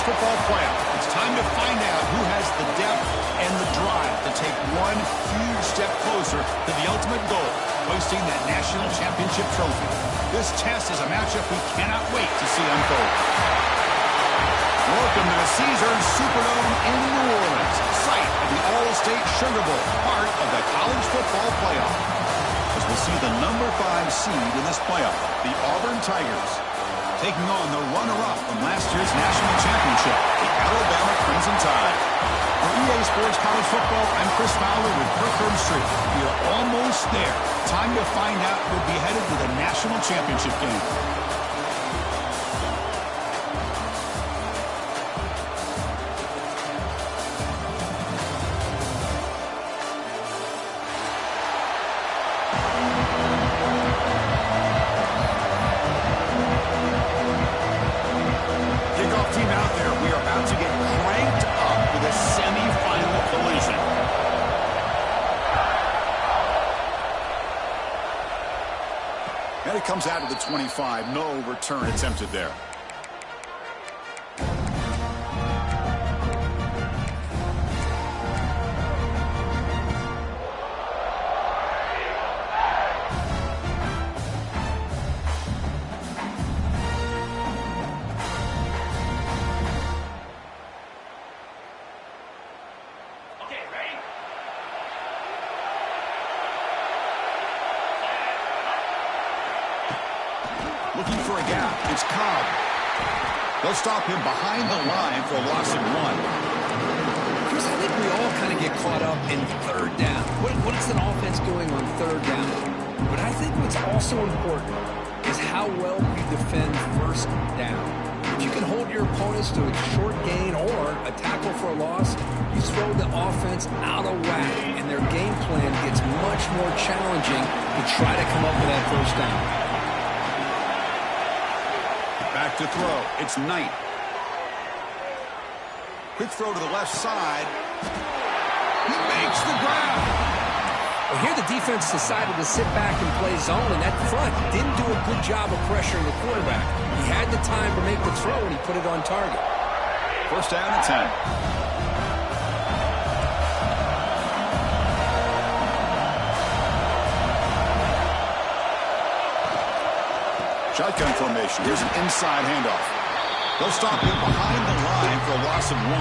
college football playoff. It's time to find out who has the depth and the drive to take one huge step closer to the ultimate goal, hoisting that national championship trophy. This test is a matchup we cannot wait to see unfold. Welcome to the Caesars Superdome in New Orleans, site of the All-State Sugar Bowl, part of the college football playoff. As we'll see the number 5 seed in this playoff, the Auburn Tigers, taking on the runner-up from last year's national championship, the Alabama Crimson Tide. For EA Sports College Football, I'm Chris Fowler with Kirk Herbstreit. We are almost there. Time to find out who'll be headed to the national championship game. And it comes out of the 25. No return attempted there. Looking for a gap. It's Cobb. They'll stop him behind the line for a loss of 1. Chris, I think we all kind of get caught up in third down. What is an offense doing on third down? But I think what's also important is how well you defend first down. If you can hold your opponents to a short gain or a tackle for a loss, you throw the offense out of whack, and their game plan gets much more challenging to try to come up with that first down. Back to throw. It's Knight. Quick throw to the left side. He makes the grab. Well, here the defense decided to sit back and play zone, and that front didn't do a good job of pressuring the quarterback. He had the time to make the throw, and he put it on target. First down and 10. Shotgun formation. Here's an inside handoff. They'll stop him behind the line for a loss of 1.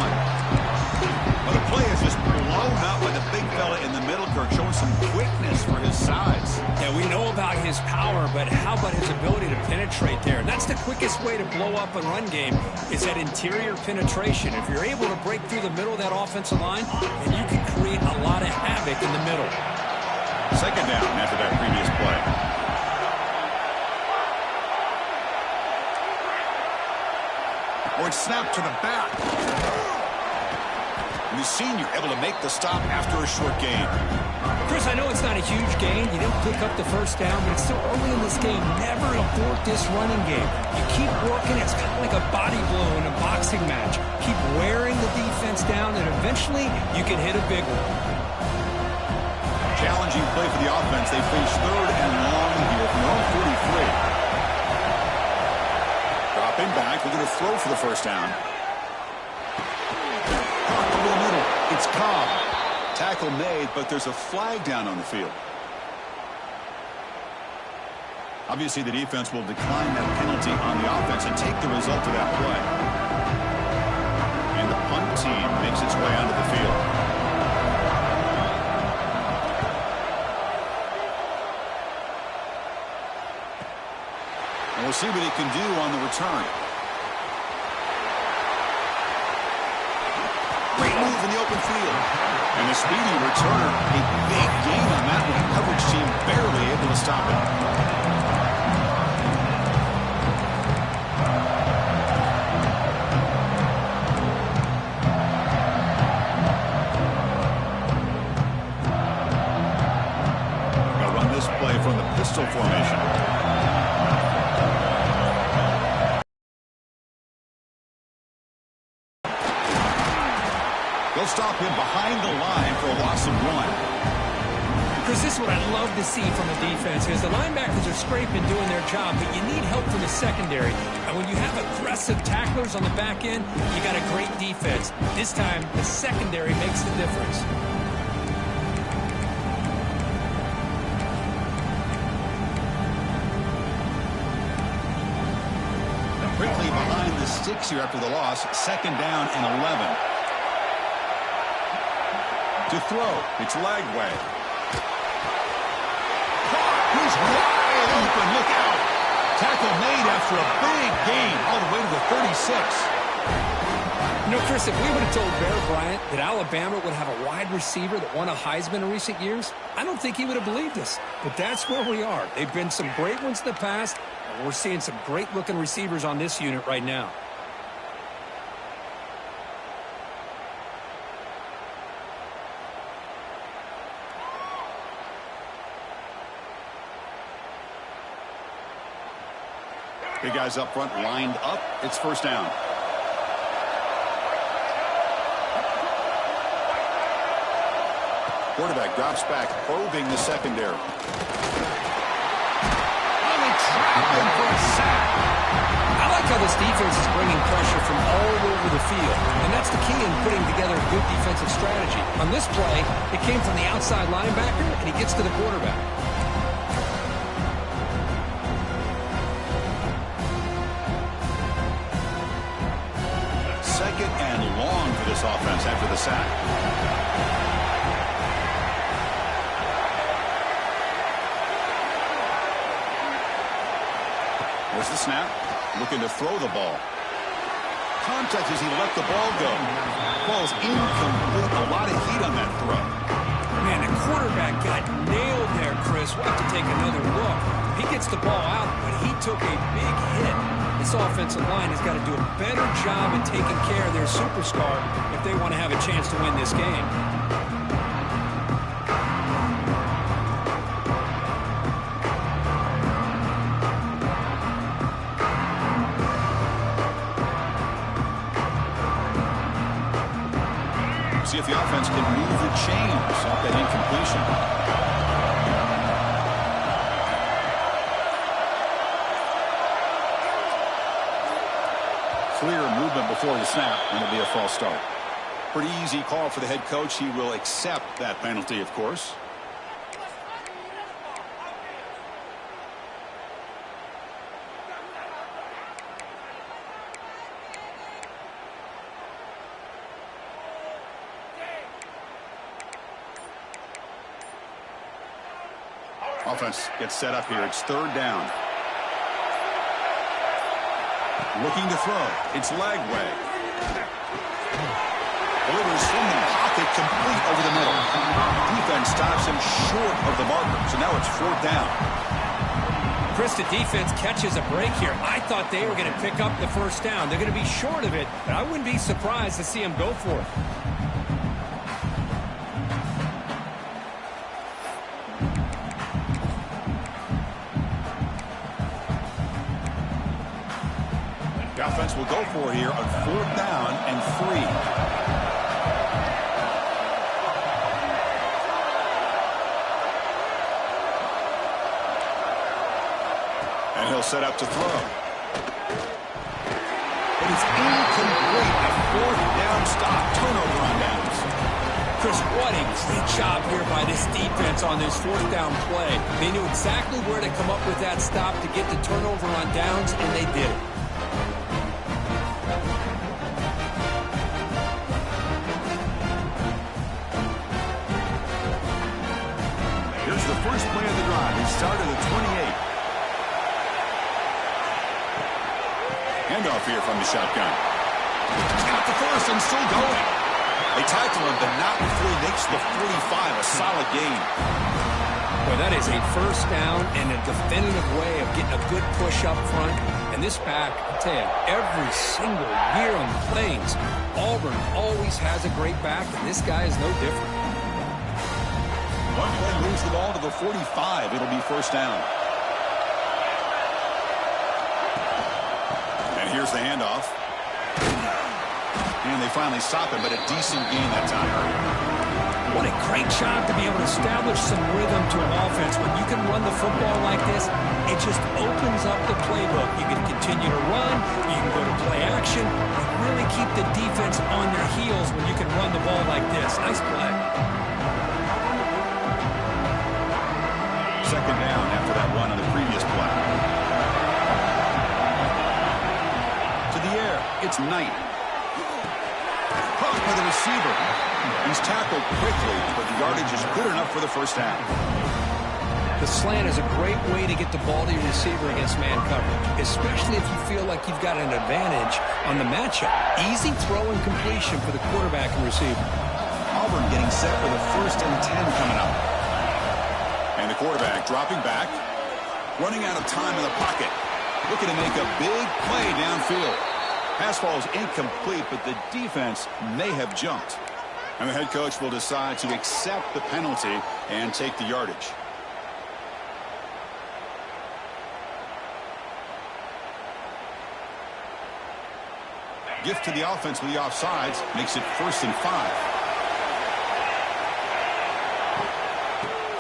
But the play is just blown up by the big fella in the middle. Kirk showing some quickness for his size. Yeah, we know about his power, but how about his ability to penetrate there? That's the quickest way to blow up a run game, is that interior penetration. If you're able to break through the middle of that offensive line, then you can create a lot of havoc in the middle. Second down after that previous play. Or it's snapped to the back. And the senior able to make the stop after a short gain. Chris, I know it's not a huge gain. You didn't pick up the first down, but it's still early in this game. Never abort this running game. You keep working. It's kind of like a body blow in a boxing match. Keep wearing the defense down, and eventually you can hit a big one. Challenging play for the offense. They face third and long here from their own 43. Dropping back. We're going to throw for the first down. Over the middle. It's Cobb. Tackle made, but there's a flag down on the field. Obviously, the defense will decline that penalty on the offense and take the result of that play. And the punt team makes its way onto the field. And we'll see what he can do on the return. Great move in the open field. And the speedy returner, a big gain on that one. The coverage team barely able to stop it. Going to run this play from the pistol formation. They'll stop him behind the line for a loss of 1. Chris, this is what I love to see from the defense is the linebackers are scraping, doing their job, but you need help from the secondary. And when you have aggressive tacklers on the back end, you got a great defense. This time, the secondary makes the difference. Quickly behind the sticks here after the loss. 2nd down and 11. To throw, it's Lagway. He's wide open. Look out. Tackle made after a big gain all the way to the 36. You know, Chris, if we would have told Bear Bryant that Alabama would have a wide receiver that won a Heisman in recent years, I don't think he would have believed us. But that's where we are. They've been some great ones in the past, and we're seeing some great-looking receivers on this unit right now. Big guys up front lined up. It's 1st down. Quarterback drops back, probing the secondary. And they trap him for a sack. I like how this defense is bringing pressure from all over the field, and that's the key in putting together a good defensive strategy. On this play, it came from the outside linebacker, and he gets to the quarterback. Second and long for this offense after the sack. There's the snap. Looking to throw the ball. Contact as he let the ball go. Ball's incomplete. A lot of heat on that throw. Man, the quarterback got nailed there, Chris. We'll have to take another look. He gets the ball out, but he took a big hit. This offensive line has got to do a better job at taking care of their superstar if they want to have a chance to win this game. See if the offense can move the chains off that incompletion. Clear movement before the snap, and it'll be a false start. Pretty easy call for the head coach. He will accept that penalty, of course. Offense gets set up here. It's 3rd down. Looking to throw. It's Lagway. Delivers from the pocket, complete over the middle. Defense stops him short of the marker. So now it's 4th down. Chris, the defense catches a break here. I thought they were going to pick up the 1st down. They're going to be short of it, but I wouldn't be surprised to see them go for it. The offense will go for it here on 4th down and 3. And he'll set up to throw. It is incomplete. A 4th down stop. Turnover on downs. Chris, what a great job here by this defense on this 4th down play. They knew exactly where to come up with that stop to get the turnover on downs, and they did it. Here's the first play of the drive. He started at 28. Handoff here from the shotgun. He's got the first and still going. They tackle him, but not before he makes the 45. A solid gain. Boy, that is a 1st down and a definitive way of getting a good push up front. And this back, I tell you, every single year on the Plains, Auburn always has a great back, and this guy is no different. One play moves the ball to the 45. It'll be 1st down. And here's the handoff. And they finally stop him, but a decent gain that time. What a great job to be able to establish some rhythm to an offense. When you can run the football like this, it just opens up the playbook. You can continue to run, you can go to play action, and really keep the defense on their heels when you can run the ball like this. Nice play. Second down after that run on the previous play. To the air, it's Knight. Caught by the receiver. He's tackled quickly, but the yardage is good enough for the first down. The slant is a great way to get the ball to your receiver against man coverage, especially if you feel like you've got an advantage on the matchup. Easy throw and completion for the quarterback and receiver. Auburn getting set for the 1st and 10 coming up. And the quarterback dropping back, running out of time in the pocket, looking to make a big play downfield. Pass ball is incomplete, but the defense may have jumped. And the head coach will decide to accept the penalty and take the yardage. Gift to the offense with the offsides makes it 1st and 5.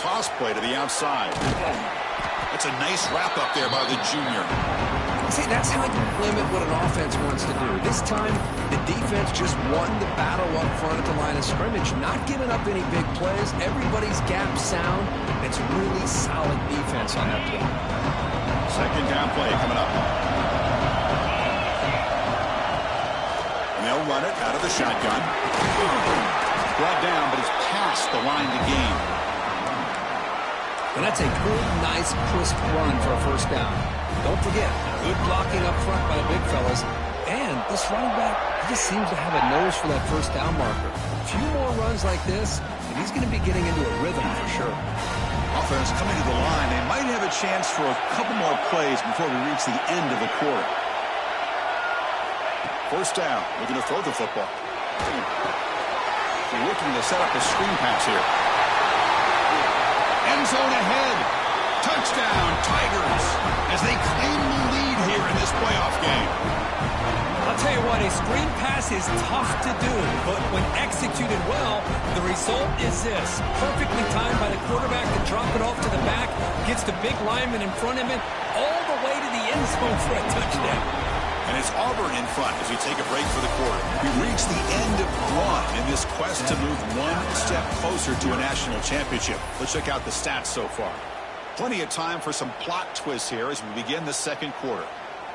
Toss play to the outside. That's a nice wrap up there by the junior. See, that's how you limit what an offense wants to do. This time, the defense just won the battle up front at the line of scrimmage, not giving up any big plays. Everybody's gap sound. It's really solid defense on that play. Second down play coming up. And they'll run it out of the shotgun. Brought down, but it's past the line to gain. And that's a good, nice, crisp run for a first down. Don't forget, good blocking up front by the big fellas. And this running back, he just seems to have a nose for that first down marker. A few more runs like this, and he's going to be getting into a rhythm for sure. Offense coming to the line. They might have a chance for a couple more plays before we reach the end of the quarter. First down, looking to throw the football. They're looking to set up a screen pass here. End zone ahead. Touchdown, Tigers, as they claim the lead here in this playoff game. I'll tell you what, a screen pass is tough to do, but when executed well, the result is this. Perfectly timed by the quarterback to drop it off to the back, gets the big lineman in front of him, all the way to the end zone for a touchdown. And it's Auburn in front as we take a break for the quarter. We've reached the end of one in this quest to move one step closer to a national championship. Let's check out the stats so far. Plenty of time for some plot twists here as we begin the second quarter.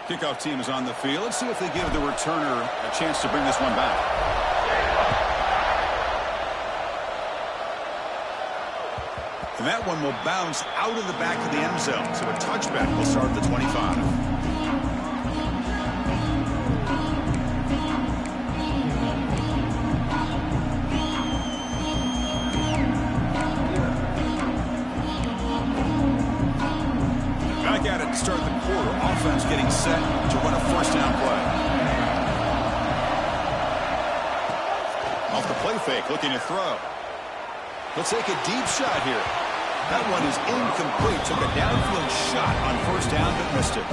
Kickoff team is on the field. Let's see if they give the returner a chance to bring this one back. And that one will bounce out of the back of the end zone. So a touchback will start at the 25. At it to start the quarter. Offense getting set to run a first down play. Off the play fake, looking to throw. Let's take a deep shot here. That one is incomplete. Took a downfield shot on first down, but missed it.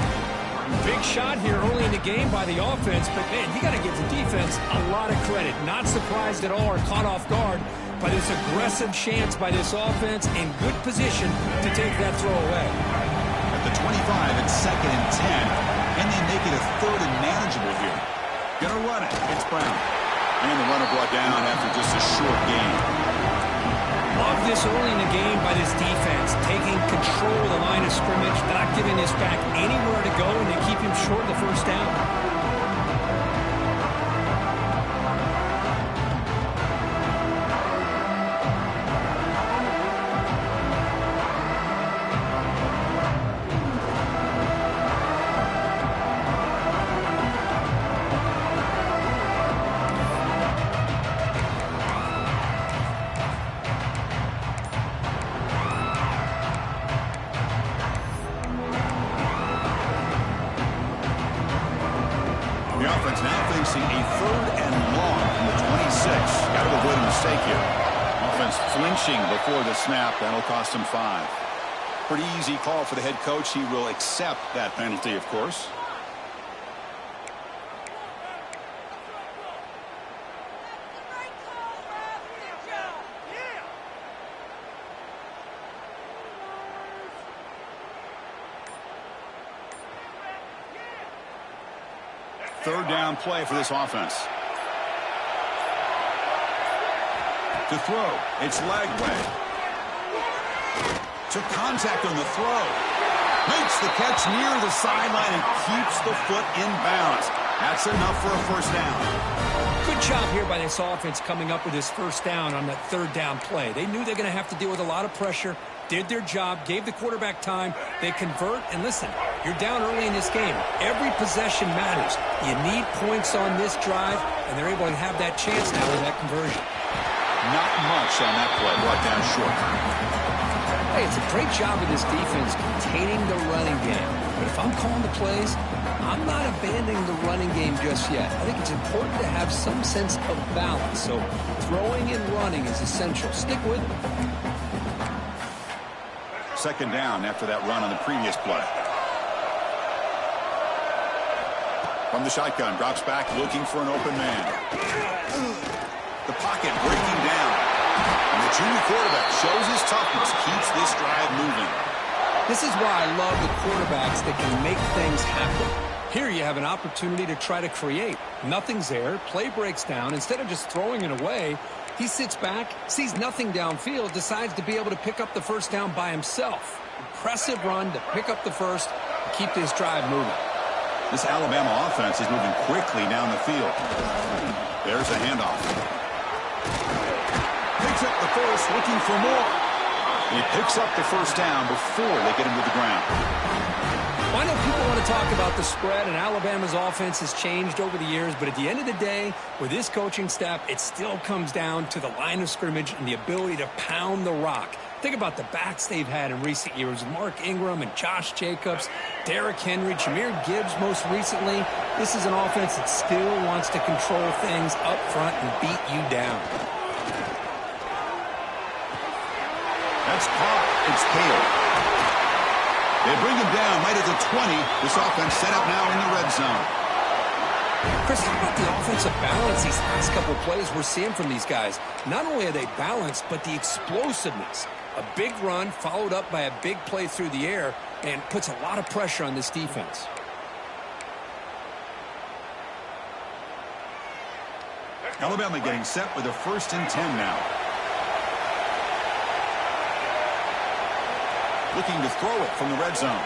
Big shot here early in the game by the offense, but man, you got to give the defense a lot of credit. Not surprised at all or caught off guard by this aggressive chance by this offense in good position to take that throw away. The 25 and 2nd and 10, and they make it a 3rd and manageable here. Gonna run it. It's Brown. And the runner brought down after just a short gain. Love this early in the game by this defense, taking control of the line of scrimmage, not giving this back anywhere to go, and they keep him short of the first down. The offense now facing a 3rd and long from the 26. Got to avoid a mistake here. Offense flinching before the snap. That'll cost him 5. Pretty easy call for the head coach. He will accept that penalty, of course. third down play for this offense. To throw, it's Lagway. Took contact on the throw. Makes the catch near the sideline and keeps the foot in bounds. That's enough for a first down. Good job here by this offense coming up with this first down on that third down play. They knew they're going to have to deal with a lot of pressure, did their job, gave the quarterback time. They convert, and listen, you're down early in this game. Every possession matters. You need points on this drive, and they're able to have that chance now with that conversion. Not much on that play, brought down short. Hey, it's a great job of this defense containing the running game. But if I'm calling the plays, I'm not abandoning the running game just yet. I think it's important to have some sense of balance. So throwing and running is essential. Stick with it. Second down after that run on the previous play. From the shotgun, drops back looking for an open man. The pocket breaking down. And the junior quarterback shows his toughness, keeps this drive moving. This is why I love the quarterbacks that can make things happen. Here you have an opportunity to try to create. Nothing's there. Play breaks down. Instead of just throwing it away, he sits back, sees nothing downfield, decides to be able to pick up the first down by himself. Impressive run to pick up the first and keep this drive moving. This Alabama offense is moving quickly down the field. There's a handoff. Picks up the first, looking for more. He picks up the first down before they get him to the ground. Well, I know people want to talk about the spread, and Alabama's offense has changed over the years, but at the end of the day, with this coaching staff, it still comes down to the line of scrimmage and the ability to pound the rock. Think about the backs they've had in recent years, Mark Ingram and Josh Jacobs, Derrick Henry, Jahmyr Gibbs most recently. This is an offense that still wants to control things up front and beat you down. That's caught. It's Hale. They bring him down right at the 20. This offense set up now in the red zone. Chris, how about the offensive balance these last couple of plays we're seeing from these guys? Not only are they balanced, but the explosiveness. A big run followed up by a big play through the air and puts a lot of pressure on this defense. Alabama getting set with a 1st and 10 now. Looking to throw it from the red zone.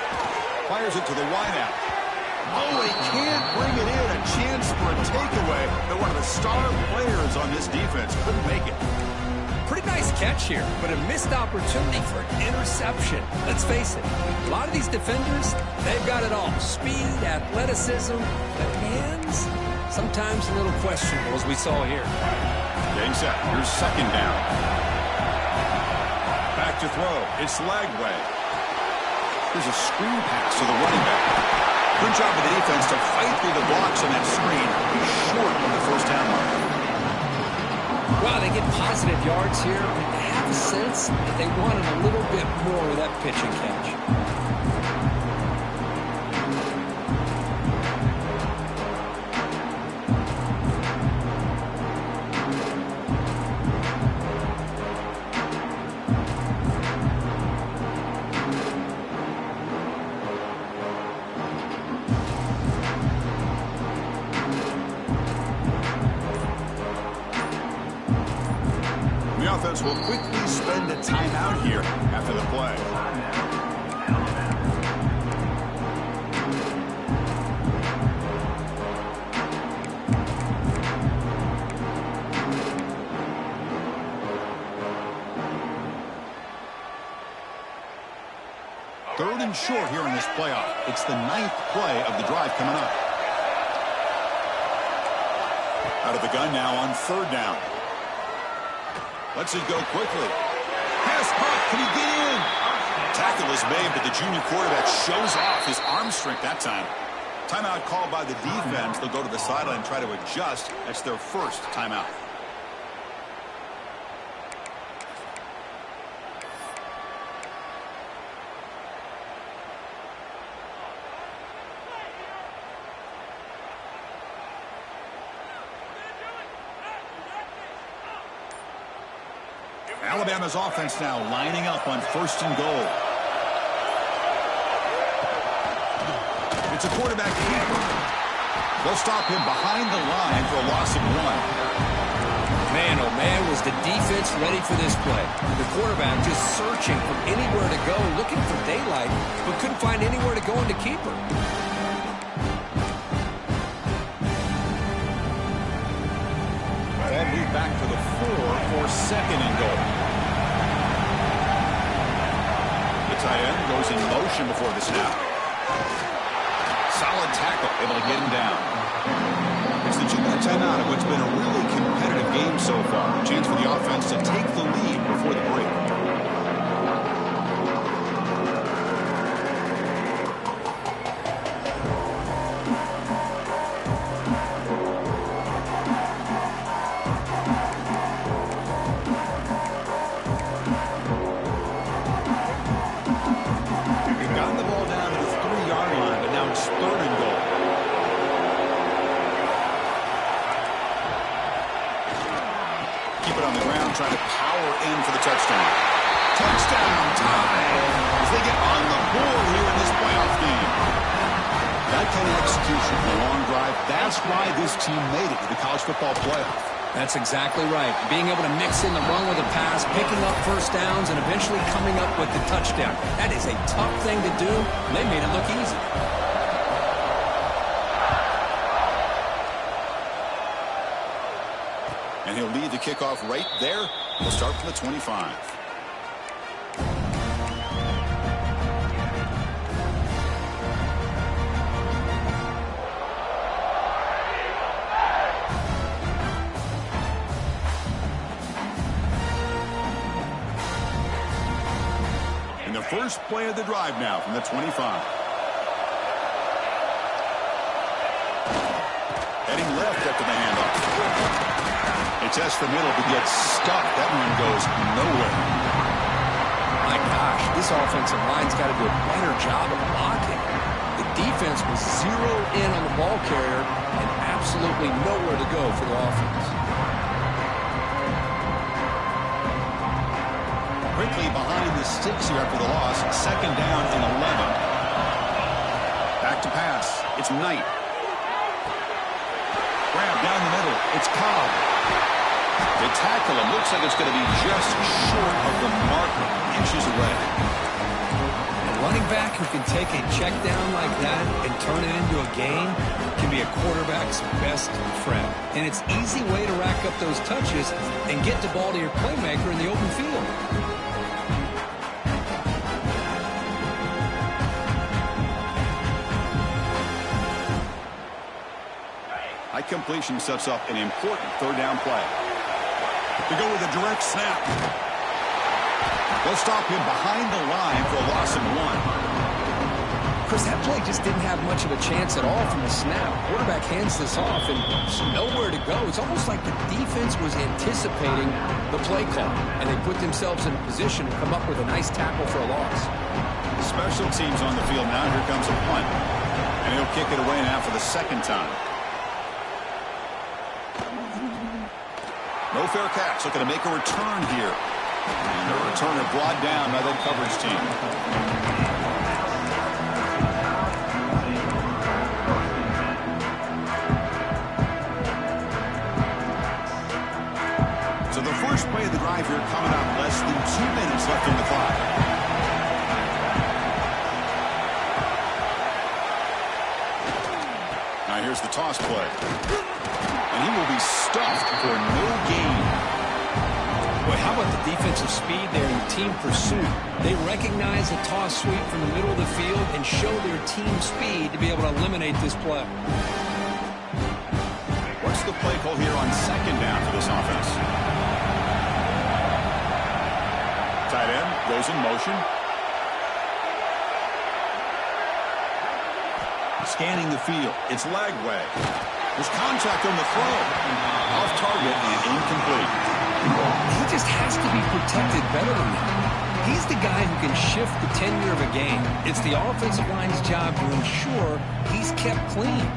Fires it to the wideout. Oh, they can't bring it in. A chance for a takeaway. But one of the star players on this defense couldn't make it. Pretty nice catch here, but a missed opportunity for an interception. Let's face it, a lot of these defenders, they've got it all. Speed, athleticism, but hands, sometimes a little questionable, as we saw here. Getting set. Here's second down. Back to throw. It's Lagway. There's a screen pass to the running back. Good job of the defense to fight through the blocks on that screen. He's short of the first down mark. Wow, they get positive yards here, but they have a sense that they wanted a little bit more with that pitch and catch. The offense will quickly spend a timeout here after the play. Third and short here in this playoff. It's the 9th play of the drive coming up. Out of the gun now on 3rd down. Lets it go quickly. Pass caught. Can he get in? Tackle is made, but the junior quarterback shows off his arm strength that time. Timeout called by the defense. They'll go to the sideline and try to adjust. That's their first timeout. Alabama's offense now lining up on 1st and goal. It's a quarterback keeper. They'll stop him behind the line for a loss of 1. Man, oh man, was the defense ready for this play. The quarterback just searching for anywhere to go, looking for daylight, but couldn't find anywhere to go in the keeper. Ball moved back to the 4 for 2nd and goal. The tight end goes in motion before the snap. Solid tackle, able to get him down. It's the 2-minute timeout of what's been a really competitive game so far. A chance for the offense to take the lead before the break. We've gotten the ball down to the 3-yard line, but now it's 3rd and goal. Keep it on the ground, trying to power in for the touchdown. Touchdown time as they get on the board here in this playoff game. That kind of execution in a long drive, that's why this team made it to the college football playoff. That's exactly right. Being able to mix in the run with a pass, picking up first downs, and eventually coming up with the touchdown. That is a tough thing to do. They made it look easy. And he'll lead the kickoff right there. He'll start from the 25. And the first play of the drive now from the 25. Heading left after the handoff. They test the middle, but gets stuck. That one goes nowhere. My gosh, this offensive line's got to do a better job of blocking. The defense was zeroed in on the ball carrier and absolutely nowhere to go for the offense. Quickly behind the sticks here after the loss. 2nd down and 11. Back to pass. It's Knight. Grab down the middle. It's Cobb. They tackle him. Looks like it's going to be just short of the marker. Inches away. A running back who can take a check down like that and turn it into a gain can be a quarterback's best friend. And it's an easy way to rack up those touches and get the ball to your playmaker in the open field. High completion sets up an important 3rd down play. To go with a direct snap. They'll stop him behind the line for a loss of 1. Chris, that play just didn't have much of a chance at all from the snap. Quarterback hands this off and there's nowhere to go. It's almost like the defense was anticipating the play call, and they put themselves in a position to come up with a nice tackle for a loss. Special teams on the field now. Here comes a punt. And he'll kick it away now for the 2nd time. No fair catch. Looking to make a return here. And the returner brought down by that coverage team. So the first play of the drive here coming up. Less than 2 minutes left on the clock. Now here's the toss play. And he will be stuffed for no gain. Boy, how about the defensive speed there in team pursuit? They recognize a toss sweep from the middle of the field and show their team speed to be able to eliminate this play. What's the play call here on 2nd down for this offense? Tight end goes in motion. Scanning the field. It's Lagway. There's contact on the throw. Off target and incomplete. He just has to be protected better than that. He's the guy who can shift the tenure of a game. It's the offensive line's job to ensure he's kept clean.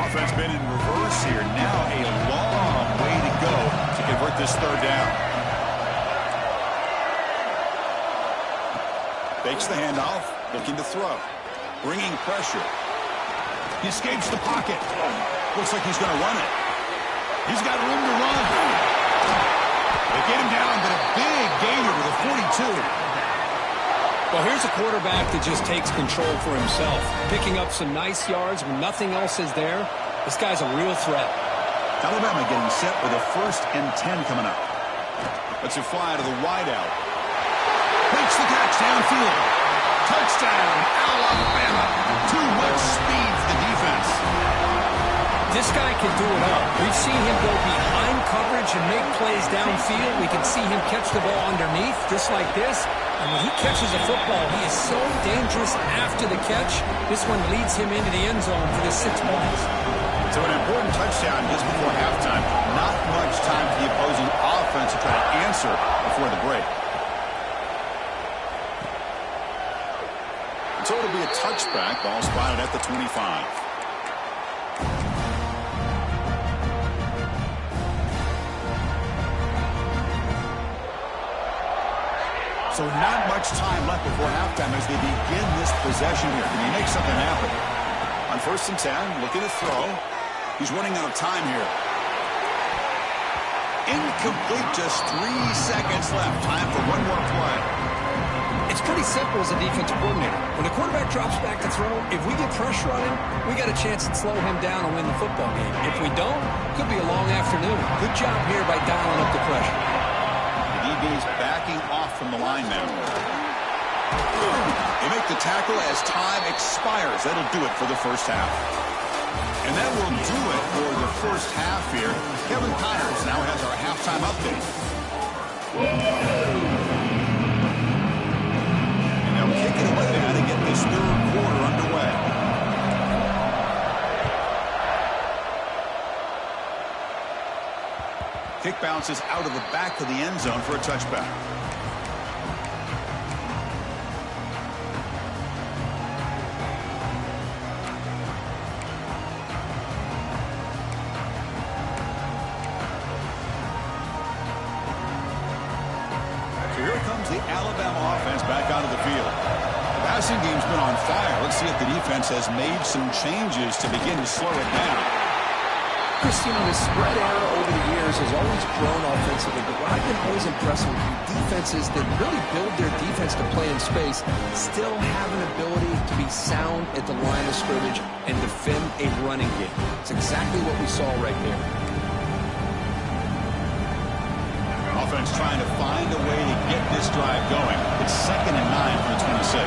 Offense been in reverse here. Now a long way to go to convert this 3rd down. Fakes the handoff, looking to throw. Bringing pressure. He escapes the pocket. Looks like he's going to run it. He's got room to run. They get him down, but a big gainer to the 42. Well, here's a quarterback that just takes control for himself. Picking up some nice yards when nothing else is there. This guy's a real threat. Alabama getting set with a 1st and 10 coming up. Let's it fly to the wideout. Makes the catch downfield. Touchdown, Alabama. Too much speed for the defense. This guy can do it all. We've seen him go behind coverage and make plays downfield. We can see him catch the ball underneath, just like this. And when he catches a football, he is so dangerous after the catch. This one leads him into the end zone for the 6 points. So an important touchdown just before halftime. Not much time for the opposing offense to try to answer before the break. So it'll be a touchback. Ball spotted at the 25. So not much time left before halftime as they begin this possession here. Can he make something happen? On 1st and 10, looking to throw. He's running out of time here. Incomplete, just 3 seconds left. Time for one more play. It's pretty simple as a defensive coordinator. When the quarterback drops back to throw, if we get pressure on him, we got a chance to slow him down and win the football game. If we don't, it could be a long afternoon. Good job here by dialing up the pressure. The DB's backing off from the line now. They make the tackle as time expires. That'll do it for the first half. And that will do it for the first half here. Kevin Connors now has our halftime update. And they'll kick it away now to get this 3rd quarter underway. Kick bounces out of the back of the end zone for a touchback. So here comes the Alabama offense back onto the field. The passing game's been on fire. Let's see if the defense has made some changes to begin to slow it down. Christian, the spread era over the years has always grown offensively, but what I've been always impressed with defenses that really build their defense to play in space still have an ability to be sound at the line of scrimmage and defend a running game. It's exactly what we saw right there. Offense trying to find a way to get this drive going. It's 2nd and 9 from the 26.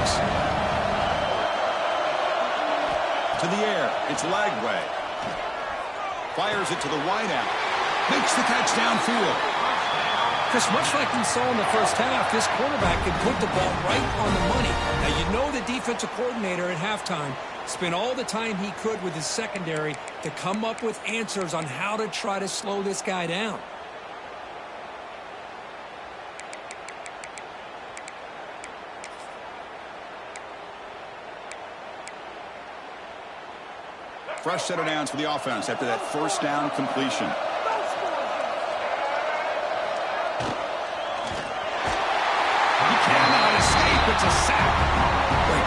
To the air. It's Lagway. Fires it to the wideout. Makes the catch downfield. Chris, much like we saw in the first half, this quarterback can put the ball right on the money. Now, you know the defensive coordinator at halftime spent all the time he could with his secondary to come up with answers on how to try to slow this guy down. Fresh set of downs for the offense after that 1st down completion. He cannot escape. It's a sack.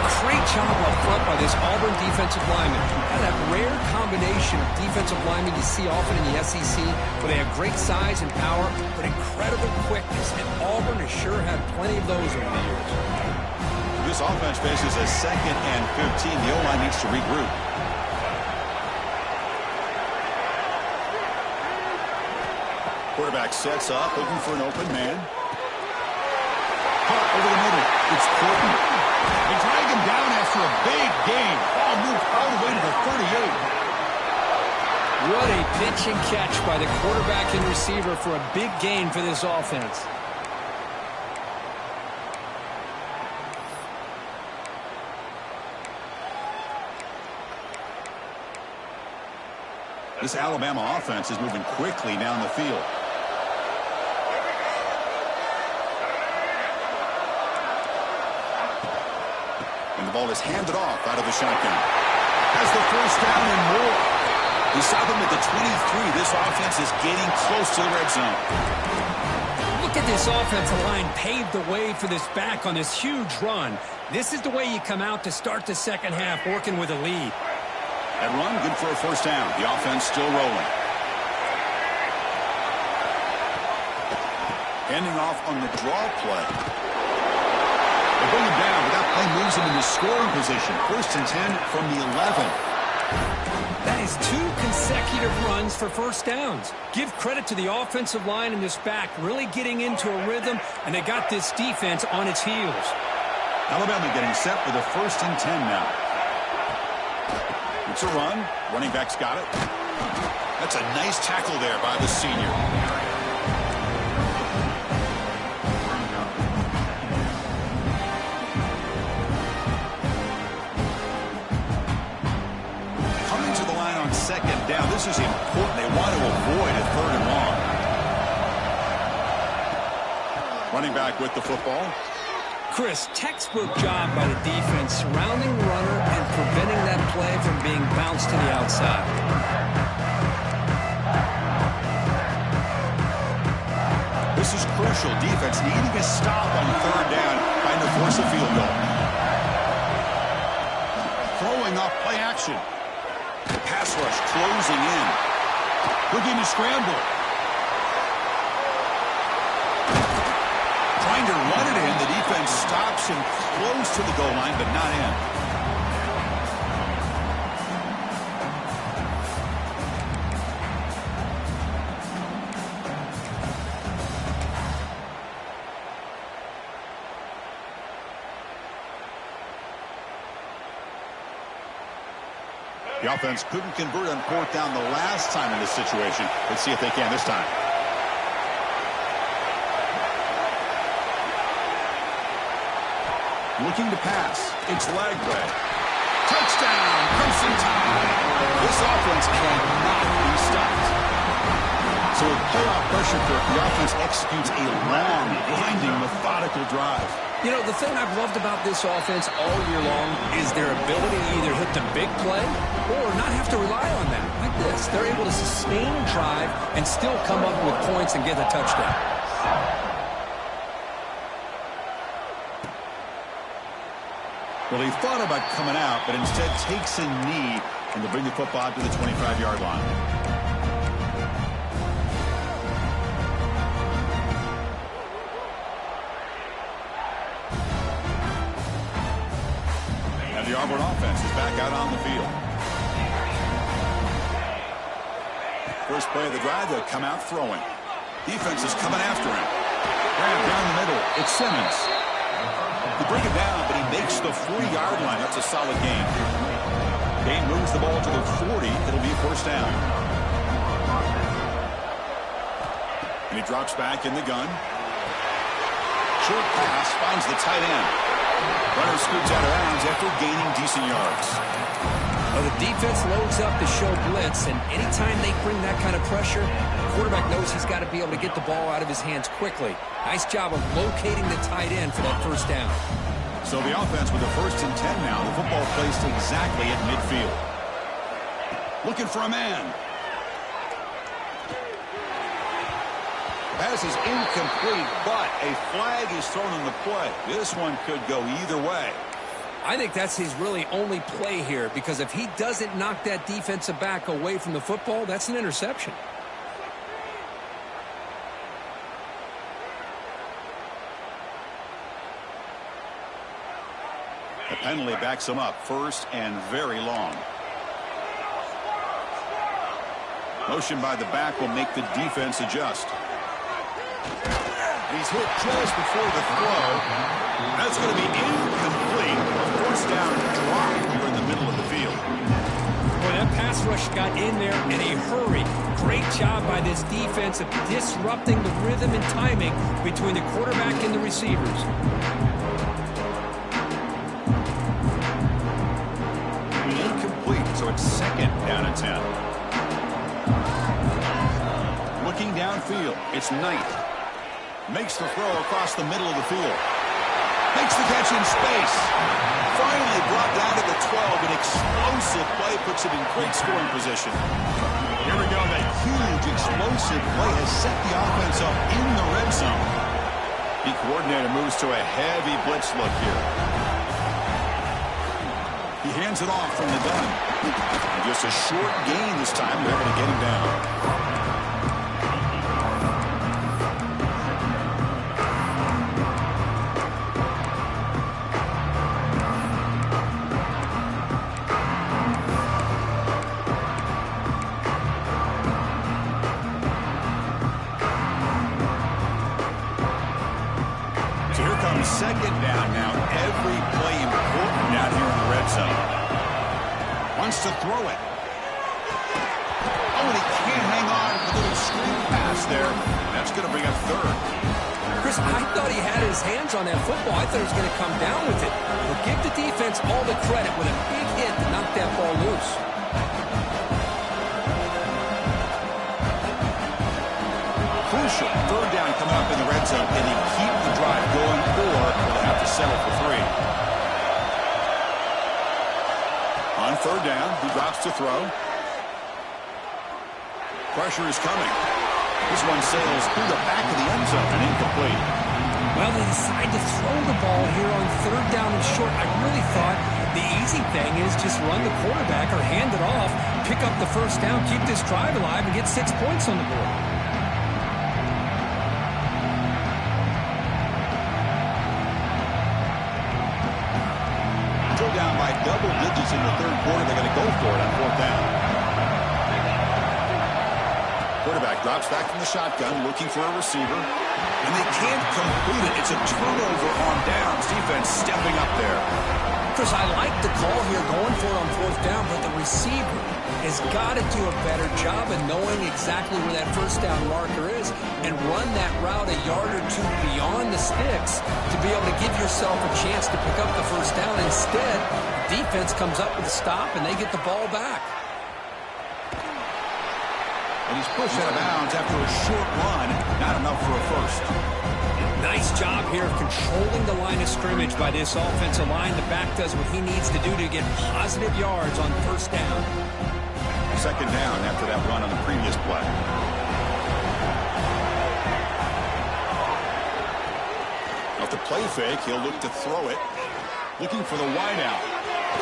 A great job up front by this Auburn defensive lineman. That rare combination of defensive linemen you see often in the SEC, where they have great size and power, but incredible quickness. And Auburn has sure had plenty of those over the years. This offense faces a 2nd and 15. The O-line needs to regroup. Quarterback sets up, looking for an open man. Caught over the middle. It's Courtney. They drag him down after a big gain. Ball moved all the way to the 38. What a pitch and catch by the quarterback and receiver for a big gain for this offense. This Alabama offense is moving quickly down the field. And the ball is handed off out of the shotgun. Has the 1st down and more. We saw them at the 23. This offense is getting close to the red zone. Look at at this offensive line paved the way for this back on this huge run. This is the way you come out to start the second half, working with a lead. That run, good for a first down. The offense still rolling. Handing off on the draw play. They bring him down, but that play moves him into scoring position. 1st and 10 from the 11. That is 2 consecutive runs for first downs. Give credit to the offensive line and this back really getting into a rhythm, and they got this defense on its heels. Alabama getting set for the 1st and 10 now. It's a run. Running back's got it. That's a nice tackle there by the senior. Coming to the line on 2nd down. This is important. They want to avoid a 3rd and long. Running back with the football. Chris, textbook job by the defense surrounding the runner and preventing that play from being bounced to the outside. This is crucial. Defense needing a stop on 3rd down, trying to force a field goal. Throwing off play action. The pass rush closing in. Looking to scramble. Trying to run it in. The defense stops him close to the goal line, but not in. The offense couldn't convert on 4th down the last time in this situation. Let's see if they can this time. Looking to pass. It's Lagway. Touchdown, Crimson Tide. This offense cannot be stopped. So with playoff pressure, the offense executes a long, winding, methodical drive. You know, the thing I've loved about this offense all year long is their ability to either hit the big play or not have to rely on that. Like this, they're able to sustain a drive and still come up with points and get a touchdown. Well, he thought about coming out, but instead takes a knee and to bring the football out to the 25-yard line. And the Auburn offense is back out on the field. First play of the drive, they'll come out throwing. Defense is coming after him. Graham down the middle. It's Simmons. They bring him down, but he makes the 40-yard line. That's a solid gain. Gain moves the ball to the 40. It'll be a first down. And he drops back in the gun. Short pass finds the tight end. Runner scoots out of bounds after gaining decent yards. Well, the defense loads up to show blitz, and anytime they bring that kind of pressure, the quarterback knows he's got to be able to get the ball out of his hands quickly. Nice job of locating the tight end for that first down. So the offense with the 1st and 10 now. The football placed exactly at midfield. Looking for a man. Pass is incomplete, but a flag is thrown on the play. This one could go either way. I think that's his really only play here, because if he doesn't knock that defensive back away from the football, that's an interception. The penalty backs him up, 1st and very long. Motion by the back will make the defense adjust. He's hit just before the throw. That's going to be incomplete. A first down drop here in the middle of the field. Boy, that pass rush got in there in a hurry. Great job by this defense of disrupting the rhythm and timing between the quarterback and the receivers. Incomplete, so it's 2nd down and 10. Looking downfield, it's Knight. Makes the throw across the middle of the field. Makes the catch in space. Finally brought down to the 12. An explosive play puts him in great scoring position. Here we go. That huge explosive play has set the offense up in the red zone. The coordinator moves to a heavy blitz look here. He hands it off from the gun. And just a short gain this time. They're able to get him down. Second down now. Every play important down here in the red zone. Wants to throw it. Oh, and he can't hang on. A little screen pass there. That's going to bring up third. Chris, I thought he had his hands on that football. I thought he was going to come down with it. But give the defense all the credit with a big hit to knock that ball loose. Crucial. Third down coming up in the red zone. Can he keep the drive going, or will they have to settle for 3? On third down, he drops to throw. Pressure is coming. This one sails through the back of the end zone and incomplete. Well, they decide to throw the ball here on third down and short. I really thought the easy thing is just run the quarterback or hand it off, pick up the first down, keep this drive alive, and get 6 points on the board. Down by double digits in the third quarter. They're going to go for it on fourth down. Quarterback drops back from the shotgun, looking for a receiver. And they can't complete it. It's a turnover on downs. Defense stepping up there. Chris, I like the call here going for it on fourth down, but the receiver has got to do a better job of knowing exactly where that first down marker is and run that route a yard or two beyond the sticks to be able to give yourself a chance to pick up the first down. Instead, defense comes up with a stop and they get the ball back. And he's pushed out of bounds after a short run. Not enough for a first. Nice job here of controlling the line of scrimmage by this offensive line. The back does what he needs to do to get positive yards on first down. Second down after that run on the previous play. Off the play fake, he'll look to throw it. Looking for the wideout.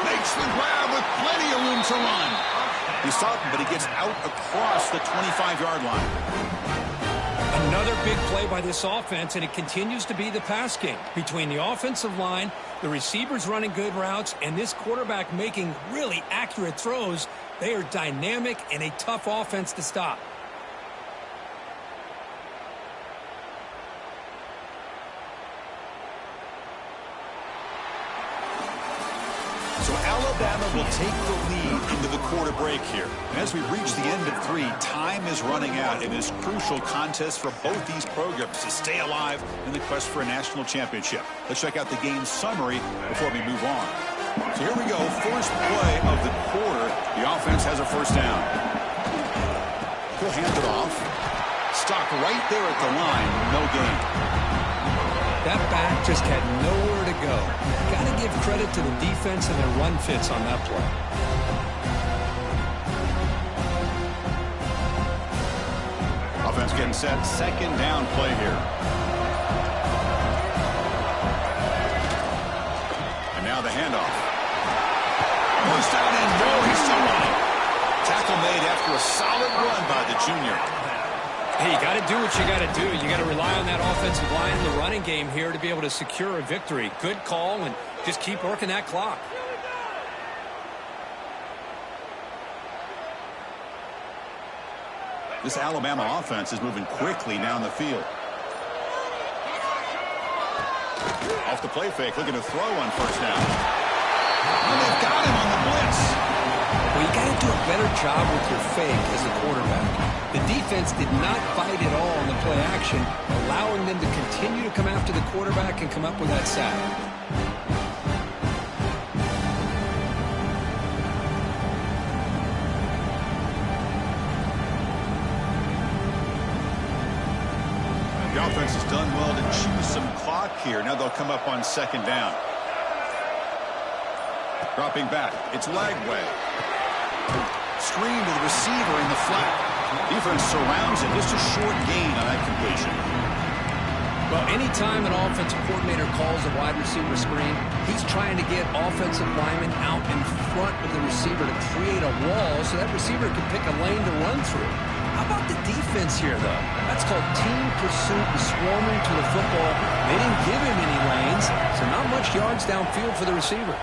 Makes the grab with plenty of room to run. He's stopped, but he gets out across the 25-yard line. Another big play by this offense, and it continues to be the pass game. Between the offensive line, the receivers running good routes, and this quarterback making really accurate throws, they are dynamic and a tough offense to stop. So Alabama will take the lead into the quarter break here. And as we reach the end of 3, time is running out in this crucial contest for both these programs to stay alive in the quest for a national championship. Let's check out the game summary before we move on. So here we go, first play of the quarter. The offense has a first down. He'll hand it off. Stopped right there at the line, no gain. That back just had nowhere to go. Got to give credit to the defense and their run fits on that play. Offense getting set, second down play here. And now the handoff. Pushed out and more, he's still running. Tackle made after a solid run by the junior. Hey, you got to do what you got to do. You got to rely on that offensive line in the running game here to be able to secure a victory. Good call, and just keep working that clock. This Alabama offense is moving quickly down the field. Off the play fake, looking to throw on first down. Oh, they've got him on the blitz. Well, you got to do a better job with your fake as a quarterback. The defense did not fight at all in the play action, allowing them to continue to come after the quarterback and come up with that sack. The offense has done well to chew some clock here. Now they'll come up on second down. Dropping back, it's Lagway. Screen to the receiver in the flat. Defense surrounds it. Just a short gain on that completion. Well, anytime an offensive coordinator calls a wide receiver screen, he's trying to get offensive linemen out in front of the receiver to create a wall so that receiver can pick a lane to run through. How about the defense here, though? That's called team pursuit and swarming to the football. They didn't give him any lanes, so not much yards downfield for the receiver.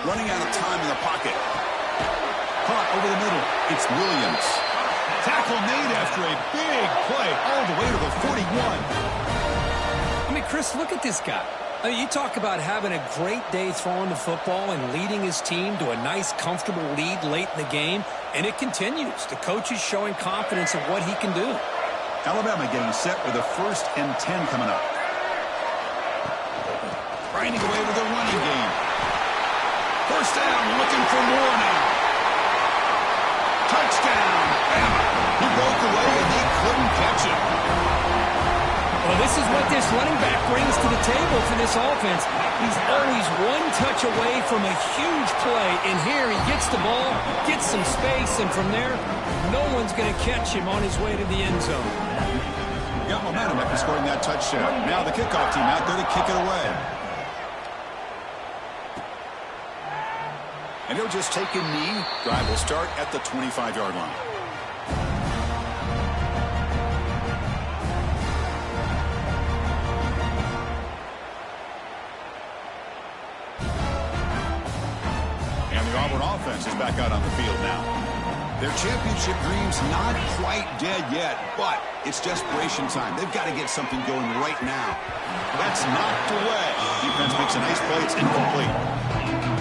Running out of time in the pocket. Caught over the middle. It's Williams. Tackle made after a big play all the way to the 41. I mean, Chris, look at this guy. I mean, you talk about having a great day throwing the football and leading his team to a nice, comfortable lead late in the game, and it continues. The coach is showing confidence of what he can do. Alabama getting set with a 1st and 10 coming up. Grinding away with a running game. 1st down, looking for more now. Touchdown, Bama. He broke away and they couldn't catch him. Well, this is what this running back brings to the table for this offense. He's always one touch away from a huge play. And here he gets the ball, gets some space, and from there, no one's going to catch him on his way to the end zone. Got momentum after scoring that touchdown. Now the kickoff team out there to kick it away. And he'll just take a knee. Drive will start at the 25-yard line. And the Auburn offense is back out on the field now. Their championship dreams not quite dead yet, but it's desperation time. They've got to get something going right now. That's knocked away. Defense makes a nice play. It's incomplete.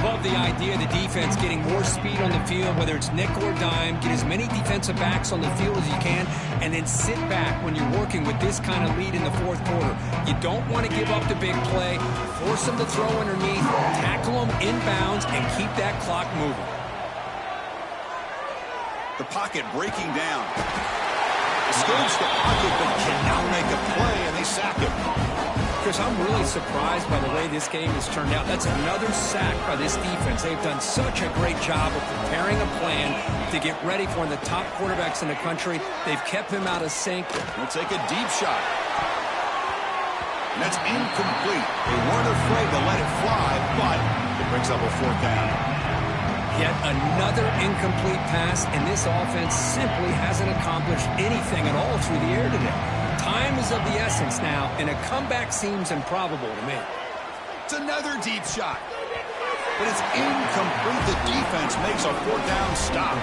Love the idea of the defense getting more speed on the field, whether it's nickel or dime, get as many defensive backs on the field as you can, and then sit back when you're working with this kind of lead in the 4th quarter. You don't want to give up the big play, force them to throw underneath, tackle them inbounds, and keep that clock moving. The pocket breaking down. Escapes the pocket, but cannot make a play, and they sack him. Chris, I'm really surprised by the way this game has turned out. That's another sack by this defense. They've done such a great job of preparing a plan to get ready for one of the top quarterbacks in the country. They've kept him out of sync. We'll take a deep shot. And that's incomplete. They weren't afraid to let it fly, but it brings up a 4th down. Yet another incomplete pass, and this offense simply hasn't accomplished anything at all through the air today. Time is of the essence now, and a comeback seems improbable to me. It's another deep shot. But it's incomplete. The defense makes a 4th down stop.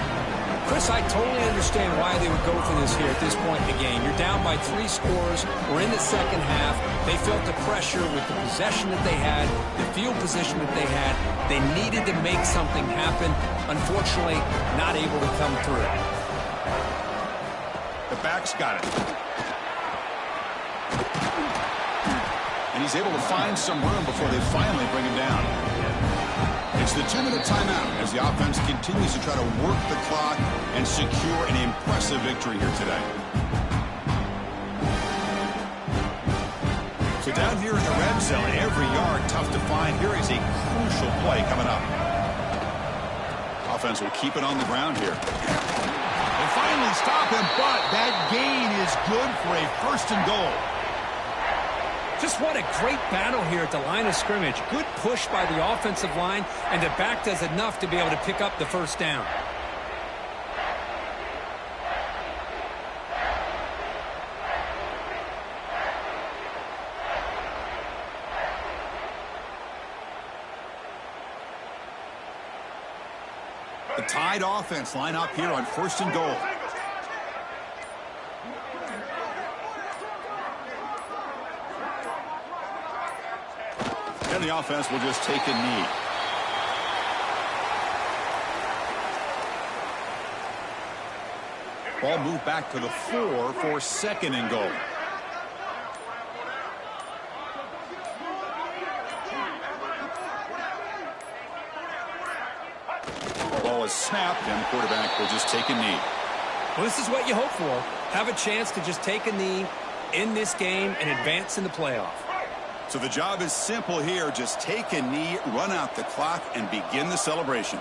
Chris, I totally understand why they would go for this here at this point in the game. You're down by 3 scores. We're in the 2nd half. They felt the pressure with the possession that they had, the field position that they had. They needed to make something happen. Unfortunately, not able to come through. The back's got it. And he's able to find some room before they finally bring him down. It's the 2-minute timeout as the offense continues to try to work the clock and secure an impressive victory here today. So down here in the red zone, every yard tough to find. Here is a crucial play coming up. Offense will keep it on the ground here. They finally stop him, but that gain is good for a 1st and goal. Just what a great battle here at the line of scrimmage. Good push by the offensive line, and the back does enough to be able to pick up the 1st down. The Tide offense line up here on 1st and goal. And the offense will just take a knee. Ball moved back to the 4 for 2nd and goal. Ball is snapped, and the quarterback will just take a knee. Well, this is what you hope for. Have a chance to just take a knee in this game and advance in the playoff. So the job is simple here. Just take a knee, run out the clock, and begin the celebration.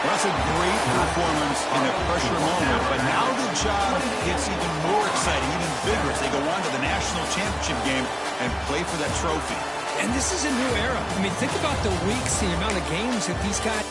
Well, that's a great performance in a pressure moment, but now the job gets even more exciting, even bigger as they go on to the national championship game and play for that trophy. And this is a new era. I mean, think about the weeks, the amount of games that these guys...